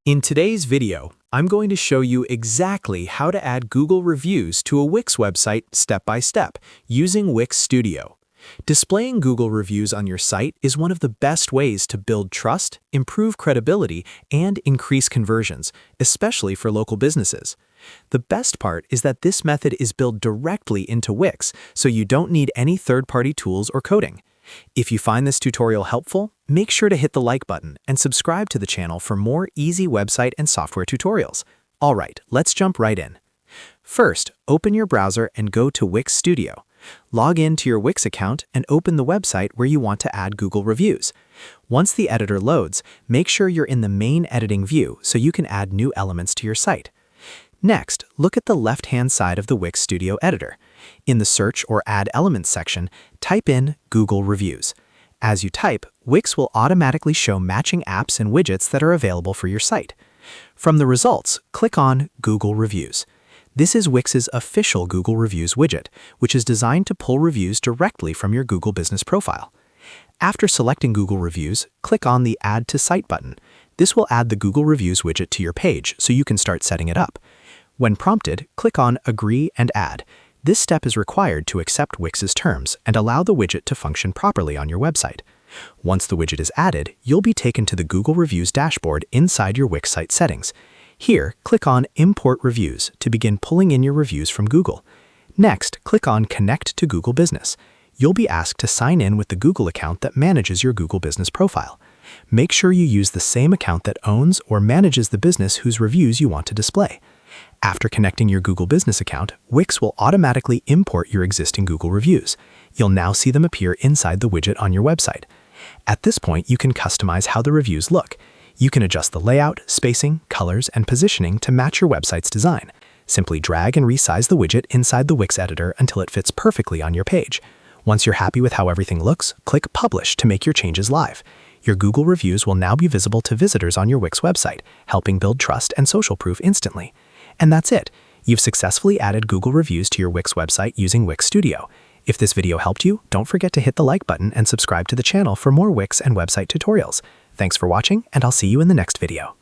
In today's video, I'm going to show you exactly how to add Google reviews to a Wix website step by step using Wix Studio. Displaying Google reviews on your site is one of the best ways to build trust, improve credibility, and increase conversions, especially for local businesses. The best part is that this method is built directly into Wix, so you don't need any third-party tools or coding. If you find this tutorial helpful, make sure to hit the like button and subscribe to the channel for more easy website and software tutorials. All right, let's jump right in. First, open your browser and go to Wix Studio. Log in to your Wix account and open the website where you want to add Google reviews. Once the editor loads, make sure you're in the main editing view so you can add new elements to your site. Next, look at the left-hand side of the Wix Studio editor. In the Search or Add Elements section, type in Google Reviews. As you type, Wix will automatically show matching apps and widgets that are available for your site. From the results, click on Google Reviews. This is Wix's official Google Reviews widget, which is designed to pull reviews directly from your Google Business profile. After selecting Google Reviews, click on the Add to Site button. This will add the Google Reviews widget to your page so you can start setting it up. When prompted, click on Agree and Add. This step is required to accept Wix's terms and allow the widget to function properly on your website. Once the widget is added, you'll be taken to the Google Reviews dashboard inside your Wix site settings. Here, click on Import Reviews to begin pulling in your reviews from Google. Next, click on Connect to Google Business. You'll be asked to sign in with the Google account that manages your Google Business profile. Make sure you use the same account that owns or manages the business whose reviews you want to display. After connecting your Google Business account, Wix will automatically import your existing Google reviews. You'll now see them appear inside the widget on your website. At this point, you can customize how the reviews look. You can adjust the layout, spacing, colors, and positioning to match your website's design. Simply drag and resize the widget inside the Wix editor until it fits perfectly on your page. Once you're happy with how everything looks, click Publish to make your changes live. Your Google reviews will now be visible to visitors on your Wix website, helping build trust and social proof instantly. And that's it. You've successfully added Google reviews to your Wix website using Wix Studio. If this video helped you, don't forget to hit the like button and subscribe to the channel for more Wix and website tutorials. Thanks for watching, and I'll see you in the next video.